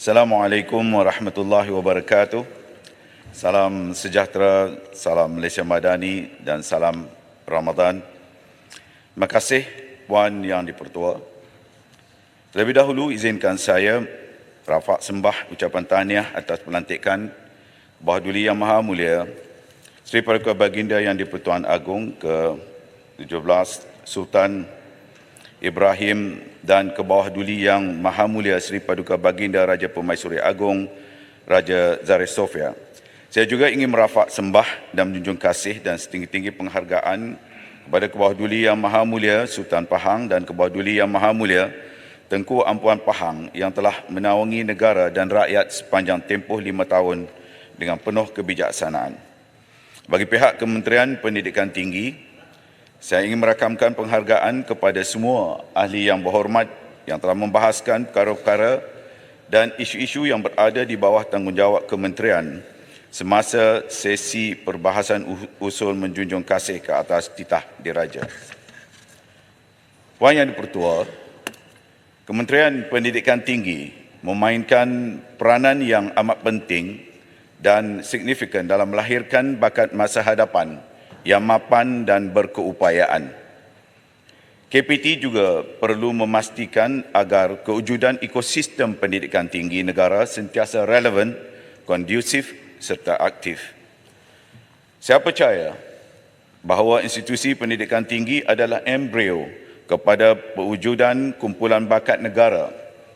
Assalamualaikum warahmatullahi wabarakatuh. Salam sejahtera, salam Malaysia Madani dan salam Ramadan. Terima kasih Puan Yang di-Pertua. Terlebih dahulu izinkan saya rafak sembah ucapan tahniah atas pelantikan Bawah Duli Yang Maha Mulia Seri Paduka Baginda Yang di-Pertuan Agong ke-17 Sultan Ibrahim dan ke Bawah Duli Yang Maha Mulia Seri Paduka Baginda Raja Permaisuri Agong Raja Zahir Sofia. Saya juga ingin merafak sembah dan menjunjung kasih dan setinggi-tinggi penghargaan kepada ke Bawah Duli Yang Maha Mulia Sultan Pahang dan ke Bawah Duli Yang Maha Mulia Tengku Ampuan Pahang yang telah menaungi negara dan rakyat sepanjang tempoh 5 tahun dengan penuh kebijaksanaan. Bagi pihak Kementerian Pendidikan Tinggi, saya ingin merakamkan penghargaan kepada semua ahli yang berhormat yang telah membahaskan perkara-perkara dan isu-isu yang berada di bawah tanggungjawab kementerian semasa sesi perbahasan usul menjunjung kasih ke atas titah diraja. Puan Yang di-Pertua, Kementerian Pendidikan Tinggi memainkan peranan yang amat penting dan signifikan dalam melahirkan bakat masa hadapan yang mapan dan berkeupayaan. KPT juga perlu memastikan agar kewujudan ekosistem pendidikan tinggi negara sentiasa relevan, kondusif serta aktif. Saya percaya bahawa institusi pendidikan tinggi adalah embrio kepada pewujudan kumpulan bakat negara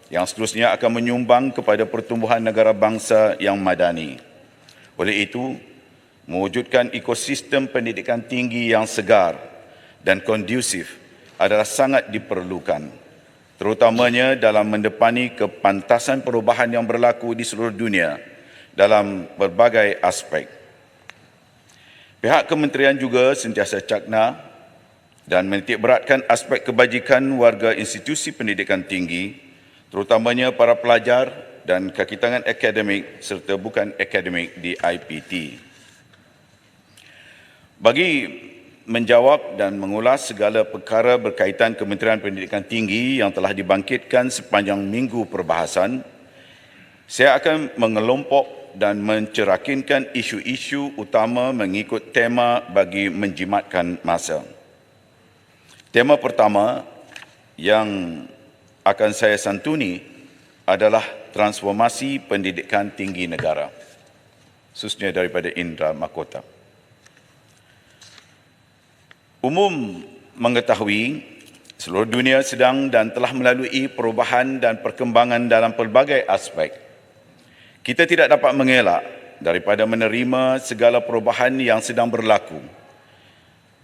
yang seterusnya akan menyumbang kepada pertumbuhan negara bangsa yang madani. Oleh itu, mewujudkan ekosistem pendidikan tinggi yang segar dan kondusif adalah sangat diperlukan, terutamanya dalam mendepani kepantasan perubahan yang berlaku di seluruh dunia dalam berbagai aspek. Pihak kementerian juga sentiasa cakna dan menitikberatkan aspek kebajikan warga institusi pendidikan tinggi, terutamanya para pelajar dan kaki tangan akademik serta bukan akademik di IPT. Bagi menjawab dan mengulas segala perkara berkaitan Kementerian Pendidikan Tinggi yang telah dibangkitkan sepanjang minggu perbahasan, saya akan mengelompok dan mencerakinkan isu-isu utama mengikut tema bagi menjimatkan masa. Tema pertama yang akan saya santuni adalah transformasi pendidikan tinggi negara, khususnya daripada Indra Mahkota. Umum mengetahui seluruh dunia sedang dan telah melalui perubahan dan perkembangan dalam pelbagai aspek. Kita tidak dapat mengelak daripada menerima segala perubahan yang sedang berlaku,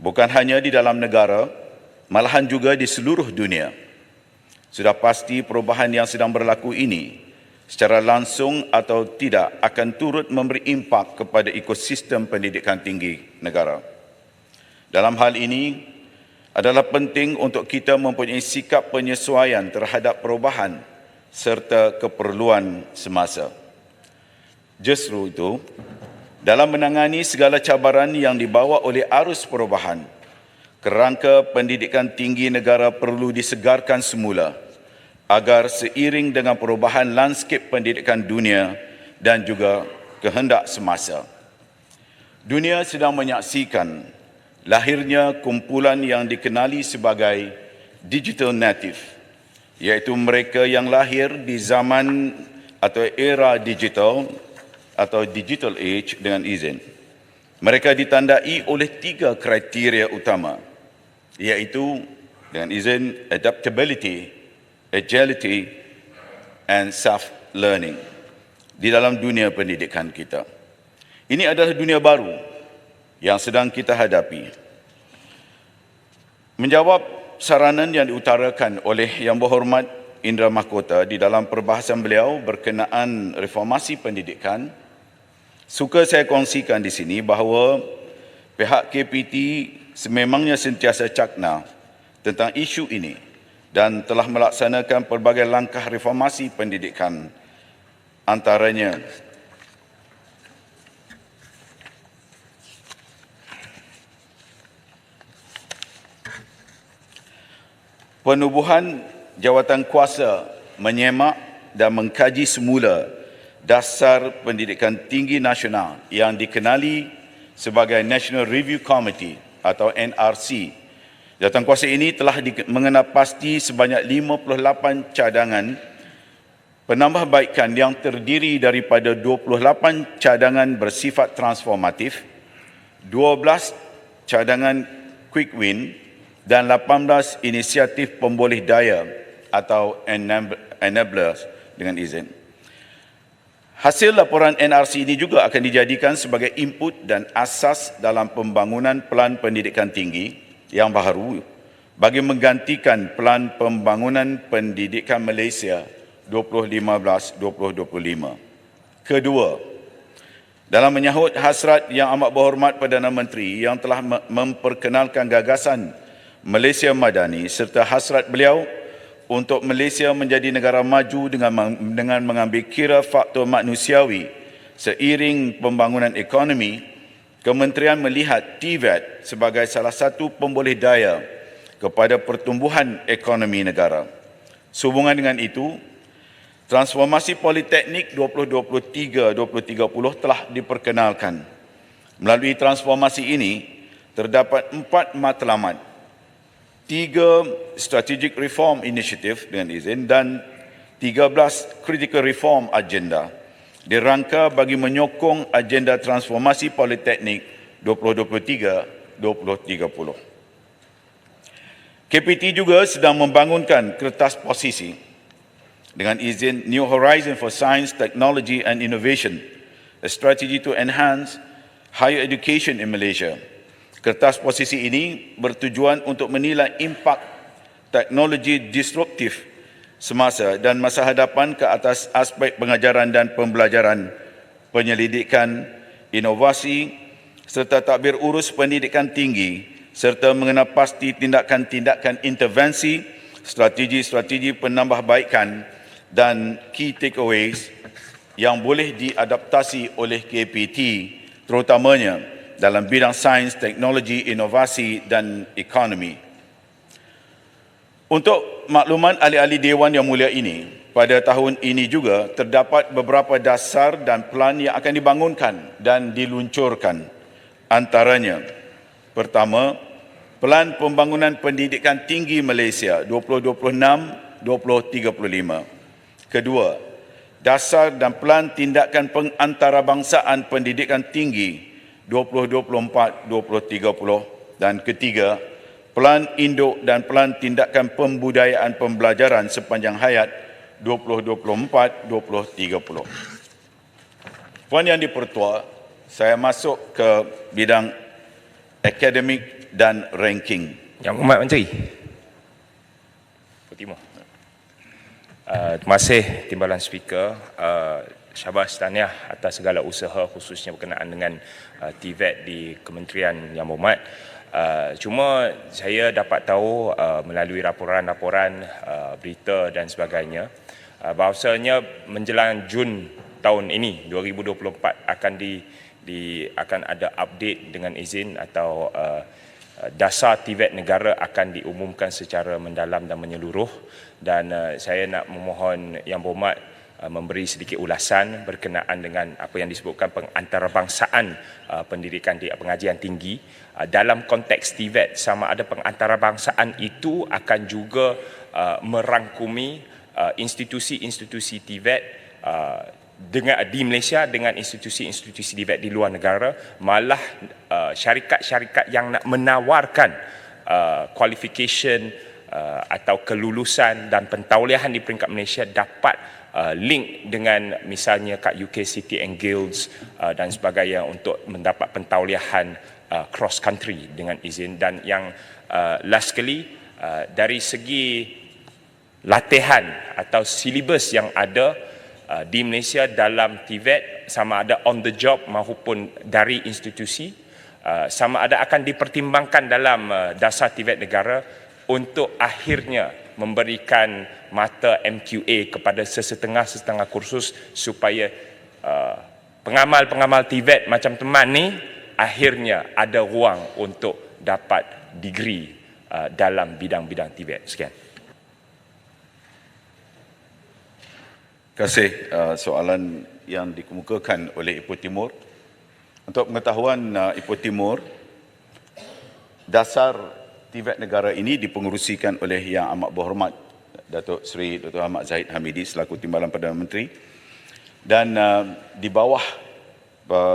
bukan hanya di dalam negara, malahan juga di seluruh dunia. Sudah pasti perubahan yang sedang berlaku ini secara langsung atau tidak akan turut memberi impak kepada ekosistem pendidikan tinggi negara. Dalam hal ini, adalah penting untuk kita mempunyai sikap penyesuaian terhadap perubahan serta keperluan semasa. Justru itu, dalam menangani segala cabaran yang dibawa oleh arus perubahan, kerangka pendidikan tinggi negara perlu disegarkan semula agar seiring dengan perubahan lanskip pendidikan dunia dan juga kehendak semasa. Dunia sedang menyaksikan lahirnya kumpulan yang dikenali sebagai digital native, iaitu mereka yang lahir di zaman atau era digital atau digital age dengan izin. Mereka ditandai oleh 3 kriteria utama, iaitu dengan izin adaptability, agility and self-learning di dalam dunia pendidikan kita. Ini adalah dunia baru yang sedang kita hadapi. Menjawab saranan yang diutarakan oleh Yang Berhormat Indra Mahkota di dalam perbahasan beliau berkenaan reformasi pendidikan, suka saya kongsikan di sini bahawa pihak KPT sememangnya sentiasa cakna tentang isu ini dan telah melaksanakan pelbagai langkah reformasi pendidikan, antaranya penubuhan jawatan kuasa menyemak dan mengkaji semula Dasar Pendidikan Tinggi Nasional yang dikenali sebagai National Review Committee atau NRC. Jawatankuasa ini telah mengenal pasti sebanyak 58 cadangan penambahbaikan yang terdiri daripada 28 cadangan bersifat transformatif, 12 cadangan quick win dan 18 inisiatif pemboleh daya atau enablers dengan izin. Hasil laporan NRC ini juga akan dijadikan sebagai input dan asas dalam pembangunan Pelan Pendidikan Tinggi yang baru bagi menggantikan Pelan Pembangunan Pendidikan Malaysia 2015-2025. Kedua, dalam menyahut hasrat yang amat berhormat Perdana Menteri yang telah memperkenalkan gagasan Malaysia Madani serta hasrat beliau untuk Malaysia menjadi negara maju dengan mengambil kira faktor manusiawi seiring pembangunan ekonomi, Kementerian melihat TVET sebagai salah satu pemboleh daya kepada pertumbuhan ekonomi negara. Sehubungan dengan itu, Transformasi Politeknik 2023-2030 telah diperkenalkan. Melalui transformasi ini, terdapat 4 matlamat, 3 Strategic Reform Initiative dengan izin dan 13 Critical Reform Agenda dirangka bagi menyokong agenda transformasi Politeknik 2023-2030. KPT juga sedang membangunkan kertas posisi dengan izin New Horizon for Science, Technology and Innovation, a strategy to enhance higher education in Malaysia. Kertas posisi ini bertujuan untuk menilai impak teknologi disruptif semasa dan masa hadapan ke atas aspek pengajaran dan pembelajaran, penyelidikan, inovasi serta tadbir urus pendidikan tinggi serta mengenal pasti tindakan-tindakan intervensi, strategi-strategi penambahbaikan dan key takeaways yang boleh diadaptasi oleh KPT terutamanya dalam bidang sains, teknologi, inovasi dan ekonomi. Untuk makluman ahli-ahli Dewan Yang Mulia ini, pada tahun ini juga terdapat beberapa dasar dan pelan yang akan dibangunkan dan diluncurkan. Antaranya, pertama, Pelan Pembangunan Pendidikan Tinggi Malaysia 2026-2035. Kedua, Dasar dan Pelan Tindakan Pengantarabangsaaan Pendidikan Tinggi 2024-2030. Dan ketiga, Pelan Induk dan Pelan Tindakan Pembudayaan Pembelajaran Sepanjang Hayat 2024-2030. Puan Yang di-Pertua, saya masuk ke bidang akademik dan ranking. Yang Hormat Menteri. Timur. Terima kasih Timbalan Speaker. Syabas tahniah atas segala usaha khususnya berkenaan dengan TVET di Kementerian Yang Berhormat. Cuma saya dapat tahu melalui laporan-laporan berita dan sebagainya bahawasanya menjelang Jun tahun ini 2024 akan ada update dengan izin atau dasar TVET negara akan diumumkan secara mendalam dan menyeluruh, dan saya nak memohon Yang Berhormat memberi sedikit ulasan berkenaan dengan apa yang disebutkan pengantarbangsaan pendidikan di pengajian tinggi. Dalam konteks TVET, sama ada pengantarbangsaan itu akan juga merangkumi institusi-institusi TVET di Malaysia dengan institusi-institusi TVET di luar negara, malah syarikat-syarikat yang nak menawarkan qualification atau kelulusan dan pentauliahan di peringkat Malaysia dapat link dengan misalnya kat UK City and Guilds dan sebagainya untuk mendapat pentauliahan cross country dengan izin. Dan yang last sekali, dari segi latihan atau silibus yang ada di Malaysia dalam TVET, sama ada on the job maupun dari institusi, sama ada akan dipertimbangkan dalam dasar TVET negara untuk akhirnya memberikan mata MQA kepada sesetengah kursus supaya pengamal-pengamal TVET macam teman ni akhirnya ada ruang untuk dapat degree dalam bidang-bidang TVET. Sekian. Terima kasih soalan yang dikemukakan oleh Ipoh Timur. Untuk pengetahuan Ipoh Timur, dasar TVET negara ini dipengerusikan oleh Yang Amat Berhormat Datuk Seri Dr. Ahmad Zahid Hamidi selaku Timbalan Perdana Menteri, dan di bawah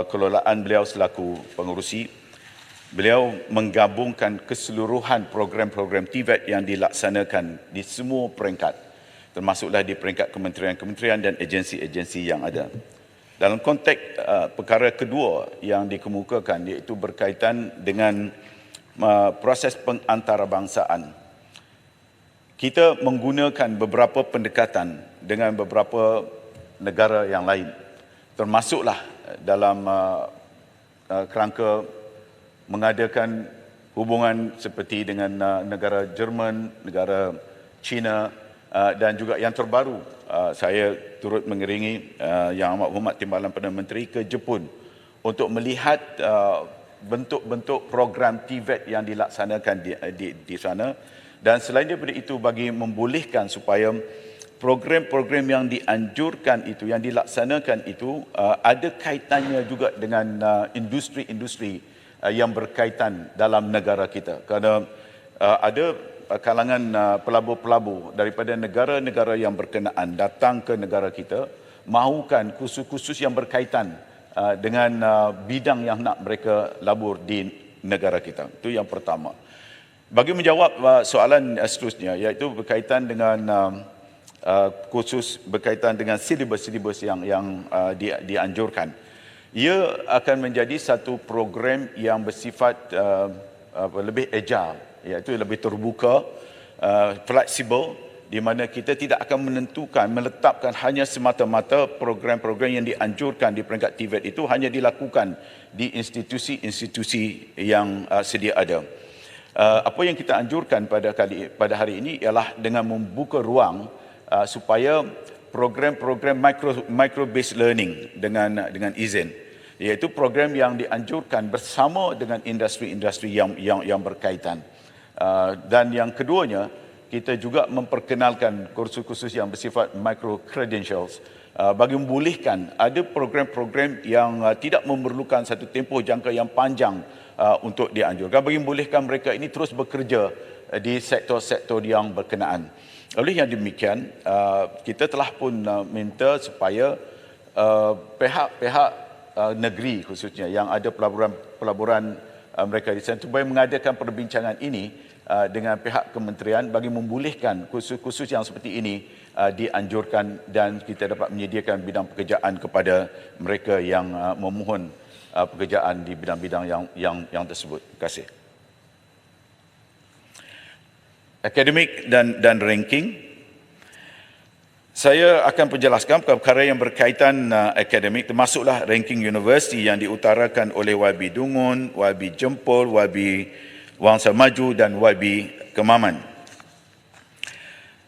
kelolaan beliau selaku pengerusi, beliau menggabungkan keseluruhan program-program TVET yang dilaksanakan di semua peringkat, termasuklah di peringkat kementerian-kementerian dan agensi-agensi yang ada. Dalam konteks perkara kedua yang dikemukakan, iaitu berkaitan dengan proses pengantarbangsaan. Kita menggunakan beberapa pendekatan dengan beberapa negara yang lain, termasuklah dalam kerangka mengadakan hubungan seperti dengan negara Jerman, negara China, dan juga yang terbaru, saya turut mengiringi Yang Amat Berhormat Timbalan Perdana Menteri ke Jepun untuk melihat bentuk-bentuk program TVET yang dilaksanakan di sana, dan selain daripada itu bagi membolehkan supaya program-program yang dianjurkan itu, yang dilaksanakan itu ada kaitannya juga dengan industri-industri yang berkaitan dalam negara kita, kerana ada kalangan pelabur-pelabur daripada negara-negara yang berkenaan datang ke negara kita mahukan khusus-khusus yang berkaitan dengan bidang yang nak mereka labur di negara kita. Itu yang pertama. Bagi menjawab soalan seterusnya, iaitu berkaitan dengan khusus berkaitan dengan silibus-silibus yang dianjurkan. Ia akan menjadi satu program yang bersifat lebih agile, iaitu lebih terbuka, fleksibel, di mana kita tidak akan meletakkan hanya semata-mata program-program yang dianjurkan di peringkat TVET itu hanya dilakukan di institusi-institusi yang sedia ada. Apa yang kita anjurkan pada hari ini ialah dengan membuka ruang supaya program-program micro-based learning dengan izin, iaitu program yang dianjurkan bersama dengan industri-industri yang berkaitan. Dan yang keduanya, kita juga memperkenalkan kursus-kursus yang bersifat micro credentials bagi membolehkan ada program-program yang tidak memerlukan satu tempoh jangka yang panjang untuk dianjurkan, bagi membolehkan mereka ini terus bekerja di sektor-sektor yang berkenaan. Oleh yang demikian, kita telah pun minta supaya pihak-pihak negeri khususnya yang ada pelaburan mereka di sana supaya mengadakan perbincangan ini dengan pihak kementerian bagi membolehkan kursus-kursus yang seperti ini dianjurkan, dan kita dapat menyediakan bidang pekerjaan kepada mereka yang memohon pekerjaan di bidang-bidang yang tersebut. Terima kasih. Akademik dan ranking. Saya akan penjelaskan perkara yang berkaitan akademik, termasuklah ranking universiti yang diutarakan oleh YB Dungun, YB Jempol, YB Wangsa Maju dan YB Kemaman.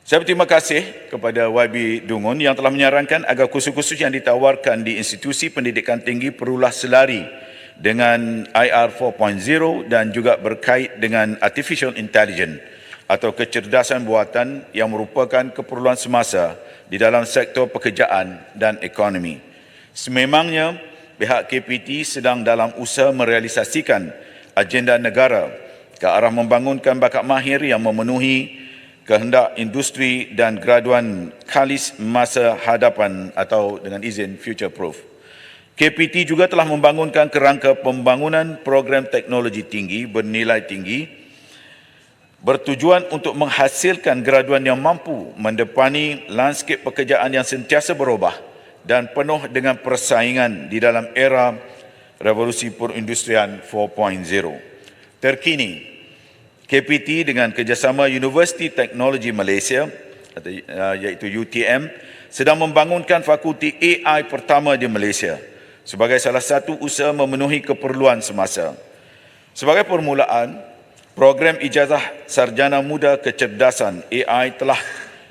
Saya berterima kasih kepada YB Dungun yang telah menyarankan agar kursus-kursus yang ditawarkan di institusi pendidikan tinggi perlulah selari dengan IR 4.0 dan juga berkait dengan artificial intelligence atau kecerdasan buatan yang merupakan keperluan semasa di dalam sektor pekerjaan dan ekonomi. Sememangnya, pihak KPT sedang dalam usaha merealisasikan agenda negara ke arah membangunkan bakat mahir yang memenuhi kehendak industri dan graduan kalis masa hadapan atau dengan izin future proof. KPT juga telah membangunkan kerangka pembangunan program teknologi tinggi bernilai tinggi bertujuan untuk menghasilkan graduan yang mampu mendepani lanskip pekerjaan yang sentiasa berubah dan penuh dengan persaingan di dalam era revolusi perindustrian 4.0. Terkini, KPT dengan kerjasama Universiti Teknologi Malaysia iaitu UTM sedang membangunkan fakulti AI pertama di Malaysia sebagai salah satu usaha memenuhi keperluan semasa. Sebagai permulaan, program ijazah sarjana muda kecerdasan AI telah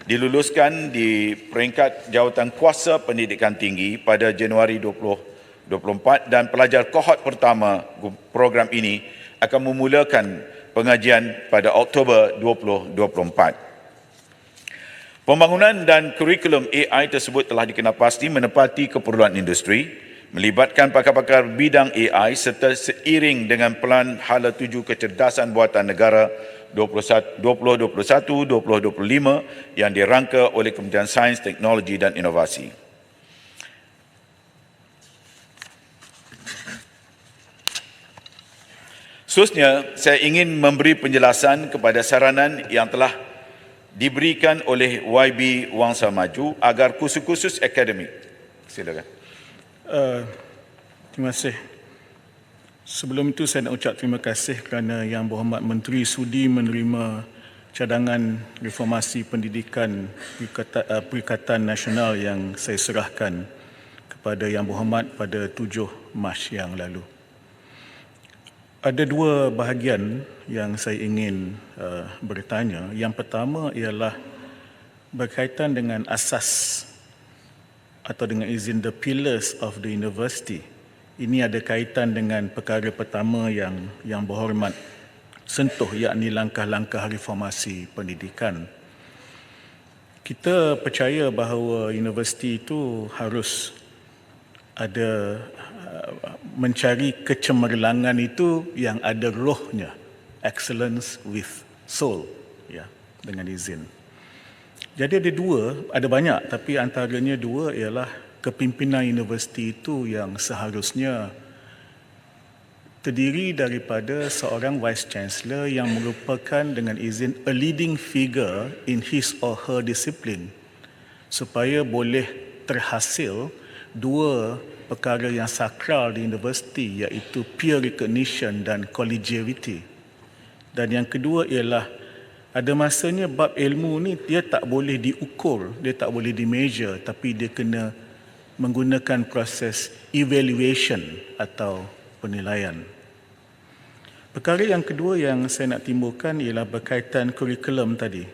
diluluskan di peringkat jawatan kuasa pendidikan tinggi pada Januari 2024 dan pelajar kohort pertama program ini akan memulakan pengajian pada Oktober 2024. Pembangunan dan kurikulum AI tersebut telah dikenal pasti menepati keperluan industri, melibatkan pakar-pakar bidang AI serta seiring dengan Pelan Hala Tuju Kecerdasan Buatan Negara 2021-2025 yang dirangka oleh Kementerian Sains, Teknologi dan Inovasi. Seterusnya, saya ingin memberi penjelasan kepada saranan yang telah diberikan oleh YB Wangsa Maju agar kursus-kursus akademik. Silakan. Terima kasih. Sebelum itu saya nak ucap terima kasih kerana Yang Berhormat Menteri sudi menerima cadangan reformasi pendidikan Perikatan Nasional yang saya serahkan kepada Yang Berhormat pada 7 Mac yang lalu. Ada dua bahagian yang saya ingin bertanya. Yang pertama ialah berkaitan dengan asas atau dengan izin the pillars of the university. Ini ada kaitan dengan perkara pertama yang berhormat sentuh, yakni langkah-langkah reformasi pendidikan. Kita percaya bahawa universiti itu harus ada mencari kecemerlangan itu yang ada rohnya, excellence with soul, ya, dengan izin. Jadi ada banyak, tapi antaranya dua ialah kepimpinan universiti itu yang seharusnya terdiri daripada seorang vice chancellor yang merupakan dengan izin a leading figure in his or her discipline supaya boleh terhasil dua perkara yang sakral di universiti, iaitu peer recognition dan collegiality. Dan yang kedua ialah ada masanya bab ilmu ni dia tak boleh diukur, dia tak boleh dimeasure, tapi dia kena menggunakan proses evaluation atau penilaian. Perkara yang kedua yang saya nak timbulkan ialah berkaitan kurikulum tadi.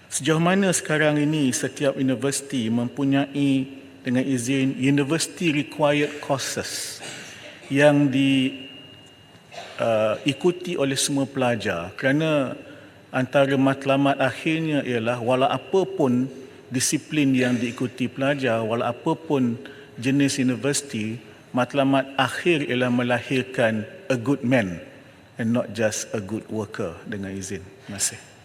Sejauh mana sekarang ini setiap universiti mempunyai dengan izin university required courses yang diikuti oleh semua pelajar, kerana antara matlamat akhirnya ialah walau apa pun disiplin yang diikuti pelajar, walau apa pun jenis universiti, matlamat akhir ialah melahirkan a good man and not just a good worker. Dengan izin. Terima kasih.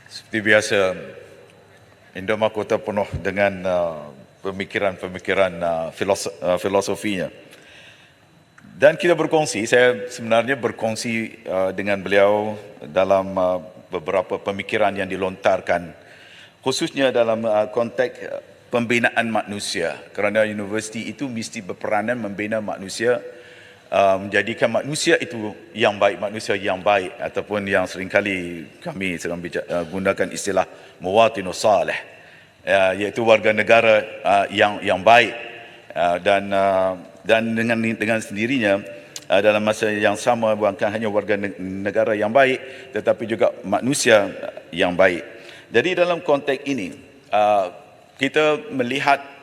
Seperti biasa, Indo Mahkota penuh dengan pemikiran-pemikiran filosofinya. Dan kita berkongsi, saya sebenarnya berkongsi dengan beliau dalam beberapa pemikiran yang dilontarkan, khususnya dalam konteks pembinaan manusia. Kerana universiti itu mesti berperanan membina manusia, menjadikan manusia itu yang baik, manusia yang baik, ataupun yang seringkali kami sedang gunakan istilah muwatinus salih, iaitu warga negara yang baik, dan dengan sendirinya dalam masa yang sama bukan hanya warga negara yang baik tetapi juga manusia yang baik. Jadi dalam konteks ini kita melihat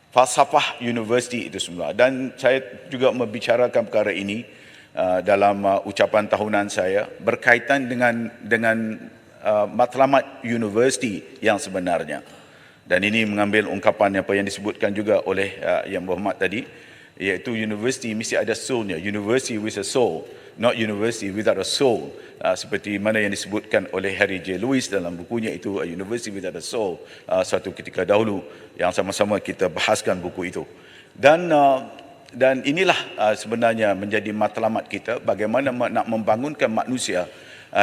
falsafah universiti itu semula, dan saya juga membicarakan perkara ini dalam ucapan tahunan saya berkaitan dengan matlamat universiti yang sebenarnya. Dan ini mengambil ungkapan apa yang disebutkan juga oleh Yang Berhormat tadi, iaitu universiti mesti ada soulnya, university with a soul, not university without a soul, seperti mana yang disebutkan oleh Harry J. Lewis dalam bukunya itu, University Without a Soul, suatu ketika dahulu yang sama-sama kita bahaskan buku itu. Dan inilah sebenarnya menjadi matlamat kita, bagaimana nak membangunkan manusia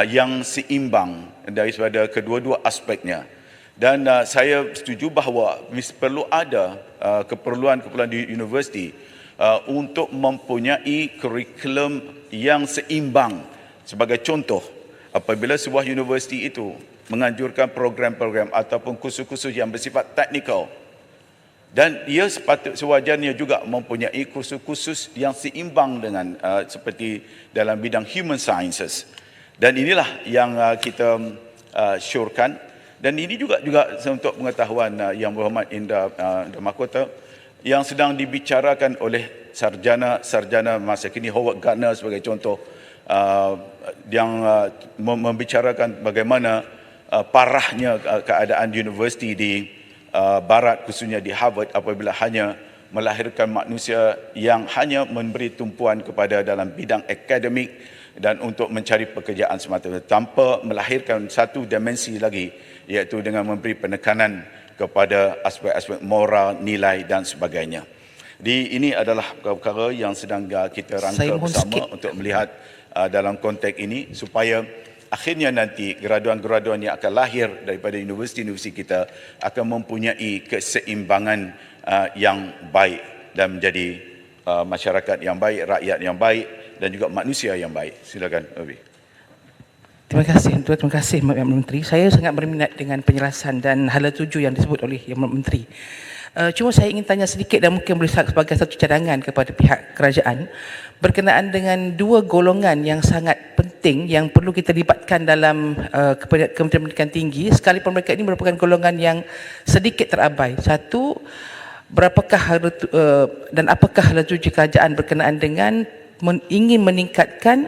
yang seimbang daripada kedua-dua aspeknya. Dan saya setuju bahawa perlu ada keperluan di universiti untuk mempunyai kurikulum yang seimbang. Sebagai contoh, apabila sebuah universiti itu menganjurkan program-program ataupun kursus-kursus yang bersifat teknikal, dan ia sewajarnya juga mempunyai kursus-kursus yang seimbang dengan seperti dalam bidang human sciences. Dan inilah yang kita syorkan. Dan ini juga untuk pengetahuan Yang Berhormat Indah Mahkota, yang sedang dibicarakan oleh sarjana masa kini, Howard Gardner sebagai contoh, membicarakan bagaimana parahnya keadaan universiti di barat, khususnya di Harvard, apabila hanya melahirkan manusia yang hanya memberi tumpuan kepada dalam bidang akademik dan untuk mencari pekerjaan semata, tanpa melahirkan satu dimensi lagi, iaitu dengan memberi penekanan kepada aspek-aspek moral, nilai dan sebagainya. Ini adalah perkara yang sedang kita rangka bersama untuk melihat dalam konteks ini, supaya akhirnya nanti graduan-graduan yang akan lahir daripada universiti-universiti kita akan mempunyai keseimbangan yang baik dan menjadi masyarakat yang baik, rakyat yang baik dan juga manusia yang baik. Silakan, Abi. Terima kasih Yang Menteri. Saya sangat berminat dengan penjelasan dan hala tuju yang disebut oleh Yang Menteri. Cuma saya ingin tanya sedikit dan mungkin boleh sebagai satu cadangan kepada pihak kerajaan berkenaan dengan dua golongan yang sangat penting yang perlu kita libatkan dalam Kementerian Pendidikan Tinggi, sekalipun mereka ini merupakan golongan yang sedikit terabai. Satu, berapakah dan apakah hala tuju kerajaan berkenaan dengan ingin meningkatkan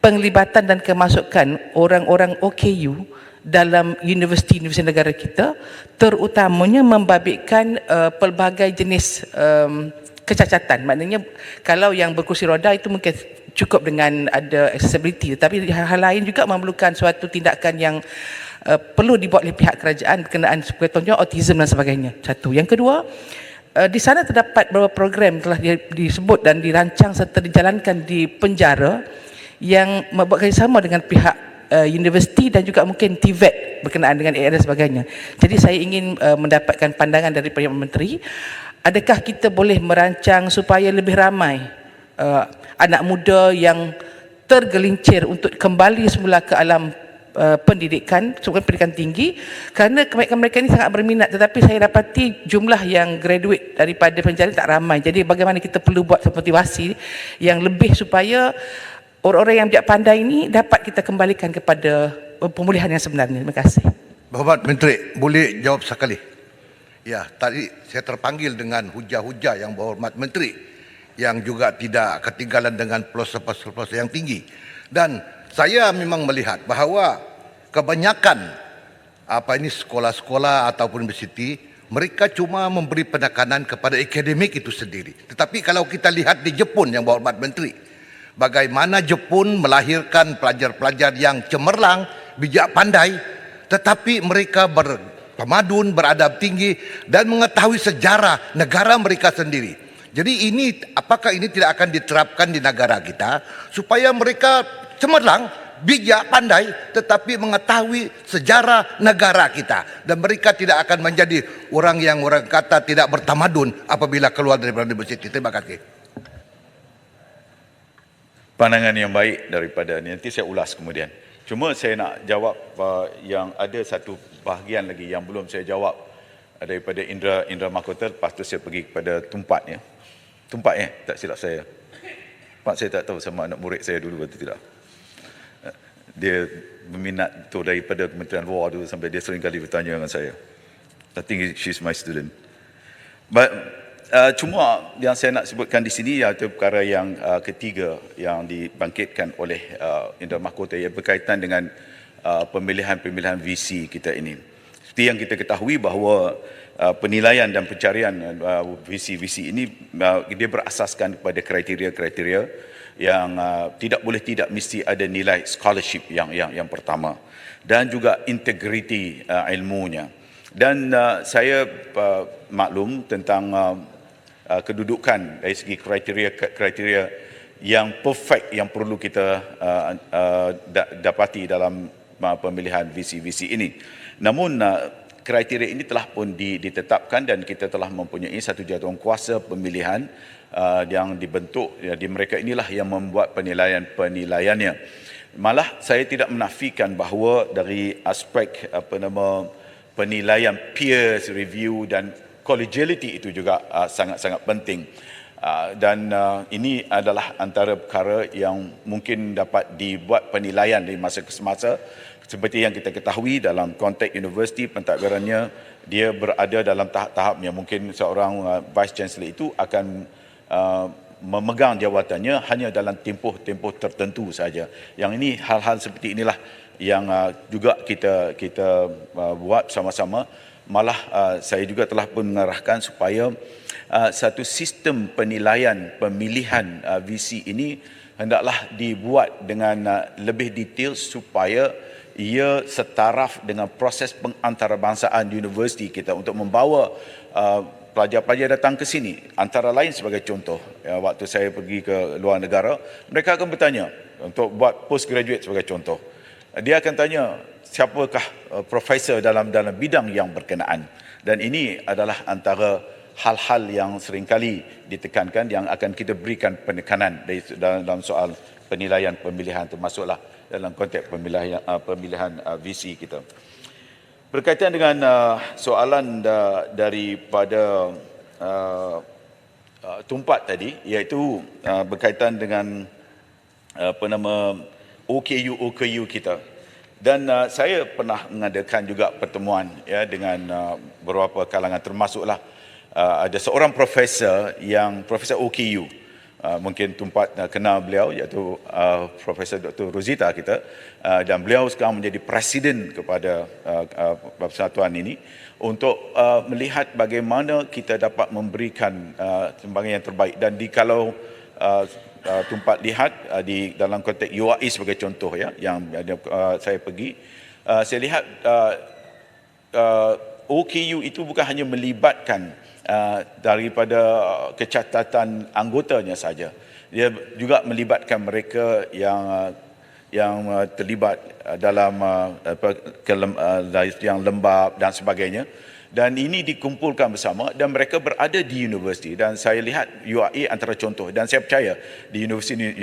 penglibatan dan kemasukan orang-orang OKU dalam universiti-universiti negara kita, terutamanya membabitkan pelbagai jenis kecacatan. Maknanya kalau yang berkursi roda itu mungkin cukup dengan ada accessibility, tetapi hal lain juga memerlukan suatu tindakan yang perlu dibuat oleh pihak kerajaan berkenaan contohnya autism dan sebagainya. Satu. Yang kedua, di sana terdapat beberapa program telah disebut dan dirancang serta dijalankan di penjara yang membuat kerjasama dengan pihak universiti dan juga mungkin TVET berkenaan dengan AI dan sebagainya. Jadi saya ingin mendapatkan pandangan dari Perdana Menteri, adakah kita boleh merancang supaya lebih ramai anak muda yang tergelincir untuk kembali semula ke alam pendidikan tinggi, kerana kebanyakan mereka ini sangat berminat, tetapi saya dapati jumlah yang graduate daripada penjara tak ramai. Jadi bagaimana kita perlu buat motivasi yang lebih supaya orang-orang yang bijak pandai ini dapat kita kembalikan kepada pemulihan yang sebenarnya. Terima kasih. Berhormat Menteri, boleh jawab sekali? Ya, tadi saya terpanggil dengan hujah-hujah yang berhormat Menteri yang juga tidak ketinggalan dengan pelosok-pelosok yang tinggi. Dan saya memang melihat bahawa kebanyakan sekolah-sekolah ataupun universiti, mereka cuma memberi penekanan kepada akademik itu sendiri. Tetapi kalau kita lihat di Jepun yang berhormat Menteri, bagaimana Jepun melahirkan pelajar-pelajar yang cemerlang, bijak pandai, tetapi mereka bertamadun, beradab tinggi dan mengetahui sejarah negara mereka sendiri. Jadi apakah ini tidak akan diterapkan di negara kita supaya mereka cemerlang, bijak pandai, tetapi mengetahui sejarah negara kita dan mereka tidak akan menjadi orang yang orang kata tidak bertamadun apabila keluar dari universiti. Terima kasih. Pandangan yang baik daripada ni, nanti saya ulas kemudian. Cuma saya nak jawab yang ada satu bahagian lagi yang belum saya jawab daripada Indra Mahkota. Lepas tu saya pergi kepada Tumpat. Tak silap saya. Pak, saya tak tahu sama anak murid saya dulu atau tidak. Dia berminat tu daripada Kementerian Luar tu sampai dia sering kali bertanya dengan saya. I think she's my student. But cuma yang saya nak sebutkan di sini iaitu perkara yang ketiga yang dibangkitkan oleh Indra Mahkota yang berkaitan dengan pemilihan-pemilihan VC kita ini. Seperti yang kita ketahui bahawa penilaian dan pencarian VC ini dia berasaskan kepada kriteria-kriteria yang tidak mesti ada nilai scholarship yang pertama dan juga integriti ilmunya. Dan saya maklum tentang kedudukan dari segi kriteria yang perfect yang perlu kita dapati dalam pemilihan VC ini. Namun kriteria ini telah pun ditetapkan dan kita telah mempunyai satu jadualkuasa pemilihan yang dibentuk. Di mereka inilah yang membuat penilaiannya. Malah saya tidak menafikan bahawa dari aspek penilaian peer review dan collegiality itu juga sangat-sangat penting. Dan ini adalah antara perkara yang mungkin dapat dibuat penilaian dari masa ke semasa. Seperti yang kita ketahui dalam konteks universiti, pentadbirannya dia berada dalam tahap-tahapnya. Mungkin seorang Vice Chancellor itu akan memegang jawatannya hanya dalam tempoh-tempoh tertentu saja. Yang ini hal-hal seperti inilah yang juga kita buat sama-sama. Malah saya juga telah pun mengarahkan supaya satu sistem penilaian pemilihan VC ini hendaklah dibuat dengan lebih detail supaya ia setaraf dengan proses pengantarabangsaaan universiti kita untuk membawa pelajar-pelajar datang ke sini. Antara lain sebagai contoh, waktu saya pergi ke luar negara, mereka akan bertanya untuk buat postgraduate sebagai contoh. Dia akan tanya siapakah profesor dalam bidang yang berkenaan. Dan ini adalah antara hal-hal yang seringkali ditekankan yang akan kita berikan penekanan dalam soal penilaian pemilihan, termasuklah dalam konteks pemilihan VC kita. Berkaitan dengan soalan daripada Tumpat tadi, iaitu berkaitan dengan OKU kita. Dan saya pernah mengadakan juga pertemuan dengan beberapa kalangan, termasuklah ada seorang profesor OKU. Mungkin Tumpat kenal beliau, iaitu Profesor Dr. Rosita kita, dan beliau sekarang menjadi presiden kepada persatuan ini untuk melihat bagaimana kita dapat memberikan sumbangan yang terbaik. Dan kalau Tumpat lihat di dalam konteks UAE sebagai contoh yang saya pergi, saya lihat OKU itu bukan hanya melibatkan daripada kecacatan anggotanya saja. Dia juga melibatkan mereka yang terlibat dalam yang lembab dan sebagainya. Dan ini dikumpulkan bersama dan mereka berada di universiti. Dan saya lihat UAE antara contoh, dan saya percaya di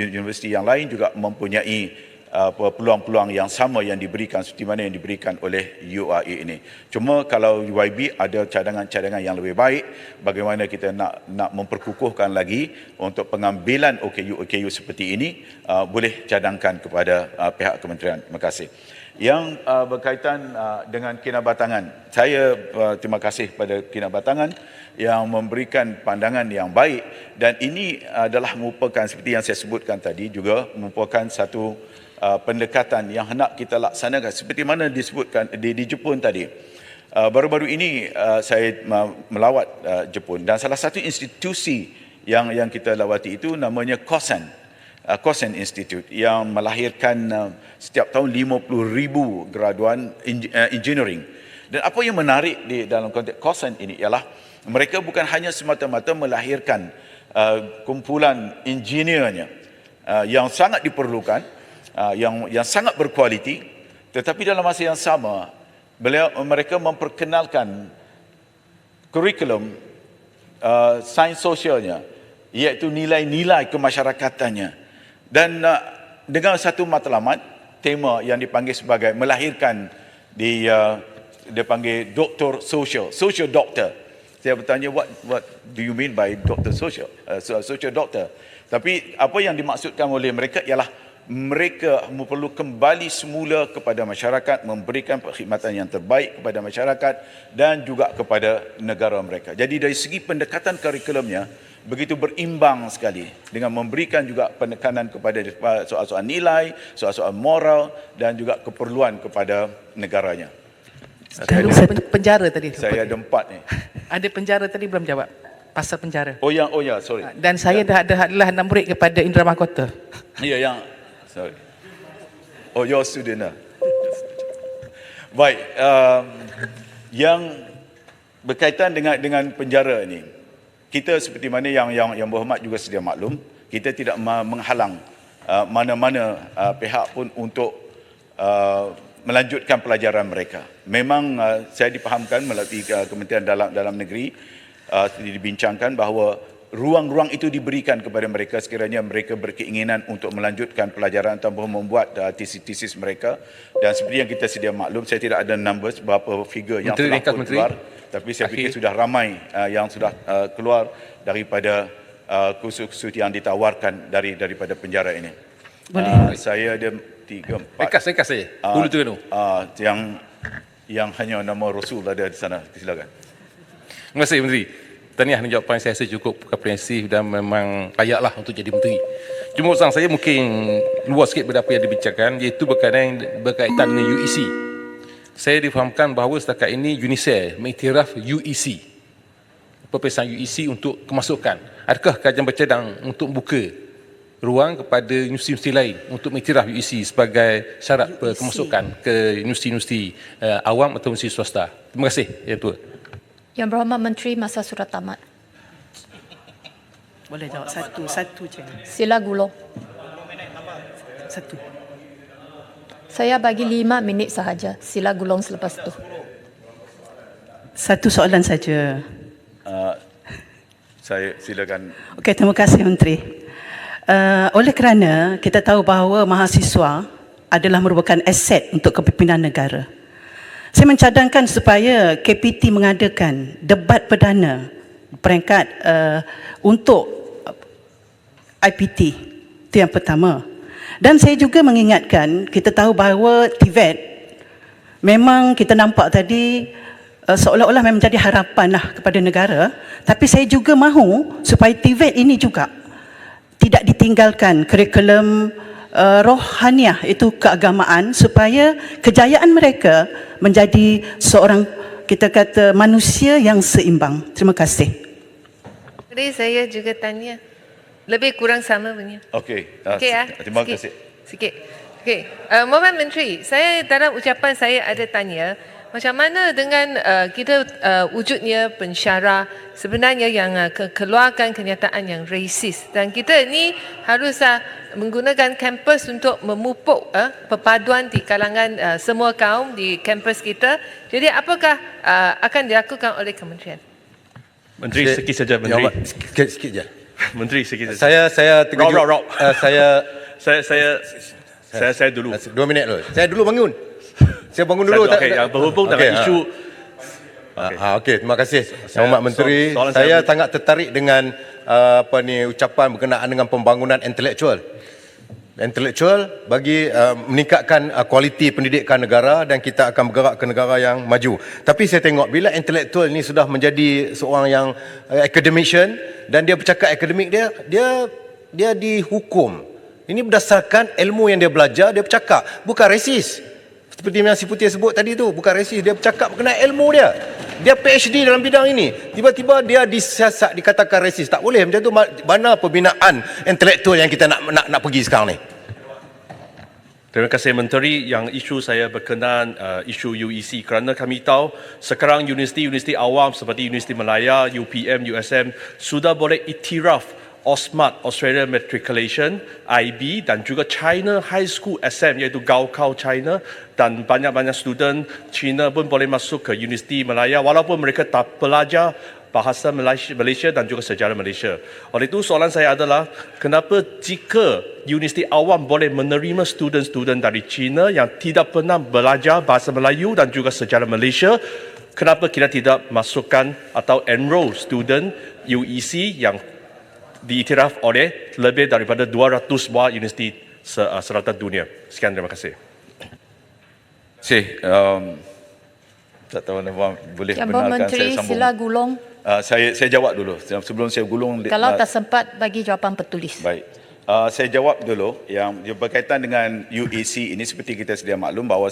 universiti yang lain juga mempunyai peluang-peluang yang sama yang diberikan seperti mana yang diberikan oleh UAE ini. Cuma kalau UIB ada cadangan-cadangan yang lebih baik, bagaimana kita nak memperkukuhkan lagi untuk pengambilan OKU seperti ini, boleh cadangkan kepada pihak kementerian. Terima kasih. Yang berkaitan dengan Kinabatangan, saya terima kasih pada Kinabatangan yang memberikan pandangan yang baik, dan ini adalah merupakan seperti yang saya sebutkan tadi juga merupakan satu pendekatan yang hendak kita laksanakan seperti mana disebutkan di Jepun tadi. Baru-baru ini saya melawat Jepun, dan salah satu institusi yang kita lawati itu namanya Kosen Institute, yang melahirkan setiap tahun 50,000 graduan engineering. Dan apa yang menarik di dalam konteks Kosen ini ialah mereka bukan hanya semata-mata melahirkan kumpulan engineernya yang sangat diperlukan, yang sangat berkualiti, tetapi dalam masa yang sama mereka memperkenalkan kurikulum sains sosialnya, iaitu nilai-nilai kemasярakatannya. Dan dengan satu matlamat, tema yang dipanggil sebagai melahirkan dia panggil doktor social doctor. Saya bertanya, what do you mean by doctor social doctor? Tapi apa yang dimaksudkan oleh mereka ialah mereka perlu kembali semula kepada masyarakat, memberikan perkhidmatan yang terbaik kepada masyarakat dan juga kepada negara mereka. Jadi dari segi pendekatan kurikulumnya begitu berimbang sekali, dengan memberikan juga penekanan kepada soal-soal nilai, soal-soal moral dan juga keperluan kepada negaranya. Penjara tadi. Saya ada 4 ni. Ada penjara tadi belum jawab. Pasal penjara. Oh ya, sorry. Dan saya adalah 6 murid kepada Indra Mahkota. Ya, sorry. Oh, your student lah. Baik, yang berkaitan dengan penjara ini, kita seperti mana yang berhormat juga sedia maklum, kita tidak menghalang mana-mana pihak pun untuk melanjutkan pelajaran mereka. Memang saya dipahamkan melalui Kementerian Dalam Negeri, dibincangkan bahawa ruang-ruang itu diberikan kepada mereka sekiranya mereka berkeinginan untuk melanjutkan pelajaran tanpa membuat tesis mereka. Dan seperti yang kita sedia maklum, saya tidak ada numbers berapa figure yang telah pun keluar, tapi saya fikir sudah ramai yang sudah keluar daripada kursus yang ditawarkan daripada penjara ini. Saya ada 3, 4. Rekas saja. Dulu tu Yang hanya nama Rasul ada di sana. Silakan. Terima kasih Menteri. Tahniah dengan jawapan saya rasa cukup komprehensif dan memang layaklah untuk jadi menteri. Cuma usaha saya mungkin luas sikit pada apa yang dibincangkan, iaitu berkaitan dengan UEC. Saya difahamkan bahawa setakat ini UNICEF mengiktiraf UEC, peperiksaan UEC untuk kemasukan. Adakah kajian bercadang untuk buka ruang kepada universiti-universiti lain untuk mengiktiraf UEC sebagai syarat kemasukan ke universiti-universiti awam atau universiti swasta? Terima kasih, Ya Tua. Yang Berhormat Menteri, masa sudah tamat. Boleh jawab satu je. Sila gulung. Satu. Saya bagi 5 minit sahaja. Sila gulung selepas itu. Satu soalan saja. Saya silakan. Okey, terima kasih Menteri. Oleh kerana kita tahu bahawa mahasiswa adalah merupakan aset untuk kepimpinan negara. Saya mencadangkan supaya KPT mengadakan debat perdana peringkat untuk IPT. Itu yang pertama. Dan saya juga mengingatkan, kita tahu bahawa TVET memang kita nampak tadi seolah-olah memang menjadi harapan lah kepada negara, tapi saya juga mahu supaya TVET ini juga tidak ditinggalkan kurikulum rohaniah, itu keagamaan, supaya kejayaan mereka menjadi seorang, kita kata, manusia yang seimbang. Terima kasih. Jadi saya juga tanya, lebih kurang sama punya. Okey. Okey ya. Terima kasih. Sikit. Okey. Mohon Menteri, saya dalam ucapan saya ada tanya, macam mana dengan kita wujudnya pensyarah sebenarnya yang keluarkan kenyataan yang racist, dan kita ni harus menggunakan kampus untuk memupuk perpaduan di kalangan semua kaum di kampus kita. Jadi apakah akan dilakukan oleh kementerian? Menteri, sikit saja Menteri. Sikit je. Menteri, sikit saja. Saya terkejut. Rob. Saya dulu. 2 minit dulu. Saya dulu bangun. Saya bangun dulu. Okey, yang berhubung dengan isu. Okey, terima kasih. Yang Hormat Menteri, soalan saya saya- sangat tertarik dengan ucapan berkenaan dengan pembangunan intelektual. Intelektual bagi meningkatkan kualiti pendidikan negara, dan kita akan bergerak ke negara yang maju. Tapi saya tengok bila intelektual ni sudah menjadi seorang yang academician dan dia bercakap akademik, dia dihukum. Ini berdasarkan ilmu yang dia belajar, dia bercakap, bukan resis. Seperti yang si Putih sebut tadi tu, bukan resis, dia bercakap mengenai ilmu dia. Dia PhD dalam bidang ini. Tiba-tiba dia disiasat, dikatakan resis. Tak boleh macam tu. Mana pembinaan intelektual yang kita nak pergi sekarang ni? Terima kasih Menteri. Yang isu saya berkenaan isu UEC, kerana kami tahu sekarang universiti-universiti awam seperti Universiti Malaya, UPM, USM sudah boleh iktiraf OSMAT, Australia Matriculation, IB, dan juga China High School SM, iaitu Gaokao China, dan banyak-banyak student China pun boleh masuk ke Universiti Malaya walaupun mereka tak belajar bahasa Malaysia dan juga sejarah Malaysia. Oleh itu soalan saya adalah, kenapa jika universiti awam boleh menerima student-student dari China yang tidak pernah belajar bahasa Melayu dan juga sejarah Malaysia, kenapa kita tidak masukkan atau enroll student UEC yang diiktiraf oleh lebih daripada 200 buah universiti serata dunia? Sekian, terima kasih. Tak tahu nama boleh Yang benarkan Menteri, saya sambung. sila gulung. Saya jawab dulu sebelum saya gulung. Kalau tak sempat, bagi jawapan tertulis. Baik. Saya jawab dulu yang berkaitan dengan UEC ini. Seperti kita sedia maklum bahawa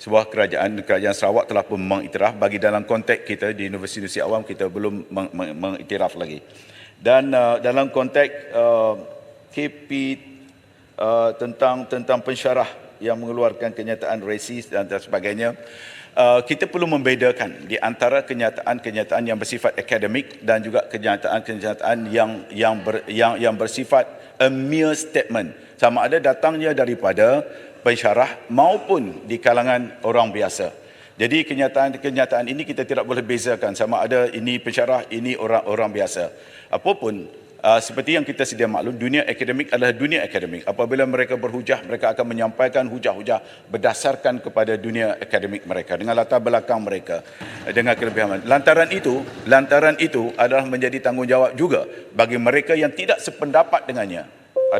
sebuah kerajaan Sarawak telah pun mengiktiraf. Bagi dalam konteks kita di universiti awam, kita belum mengiktiraf lagi. Dan dalam konteks KP tentang pensyarah yang mengeluarkan kenyataan resis dan sebagainya, kita perlu membedakan di antara kenyataan yang bersifat akademik dan juga kenyataan yang bersifat a mere statement, sama ada datangnya daripada pensyarah maupun di kalangan orang biasa. Jadi kenyataan ini kita tidak boleh bezakan sama ada ini pensyarah, ini orang biasa. Apapun, seperti yang kita sedia maklum, dunia akademik adalah dunia akademik. Apabila mereka berhujah, mereka akan menyampaikan hujah-hujah berdasarkan kepada dunia akademik mereka, dengan latar belakang mereka, dengan kelebihan. Lantaran itu adalah menjadi tanggungjawab juga bagi mereka yang tidak sependapat dengannya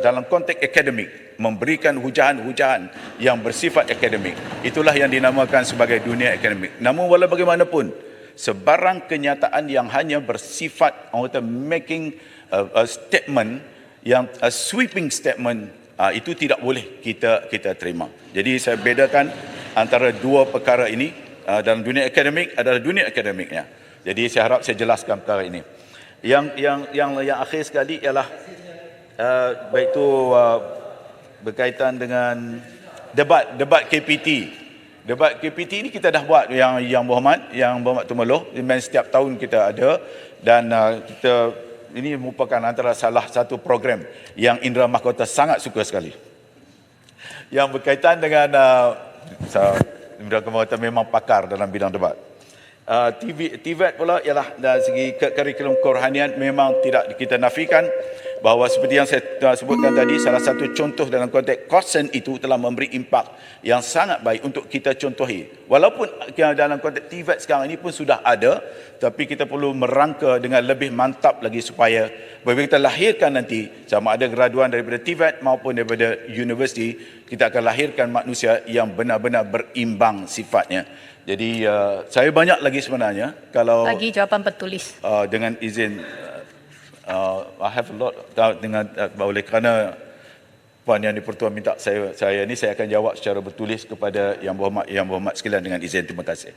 dalam konteks akademik, memberikan hujahan-hujahan yang bersifat akademik. Itulah yang dinamakan sebagai dunia akademik. Namun walau bagaimanapun, sebarang kenyataan yang hanya bersifat orang kata making a statement yang a sweeping statement itu tidak boleh kita terima. Jadi saya bedakan antara dua perkara ini. Dalam dunia akademik adalah dunia akademiknya. Jadi saya harap saya jelaskan perkara ini. Yang akhir sekali ialah baik itu berkaitan dengan debat KPT. Debat KPT ini kita dah buat yang Berhormat Tumeloh. Memang setiap tahun kita ada dan kita ini merupakan antara salah satu program yang Indra Mahkota sangat suka sekali. Yang berkaitan dengan Indra Mahkota memang pakar dalam bidang debat. TVET pula ialah dari segi kurikulum kerohanian memang tidak kita nafikan bahawa seperti yang saya sebutkan tadi, salah satu contoh dalam konteks COSN itu telah memberi impak yang sangat baik untuk kita contohi. Walaupun dalam konteks TVET sekarang ini pun sudah ada, tapi kita perlu merangka dengan lebih mantap lagi supaya bila kita lahirkan nanti, sama ada graduan daripada TVET maupun daripada universiti, kita akan lahirkan manusia yang benar-benar berimbang sifatnya. Jadi saya banyak lagi sebenarnya kalau Lagi jawapan bertulis. dengan izin I have a lot dengan oleh kerana Puan Yang di-Pertuan minta saya akan jawab secara bertulis kepada yang berhormat sekalian dengan izin. Terima kasih.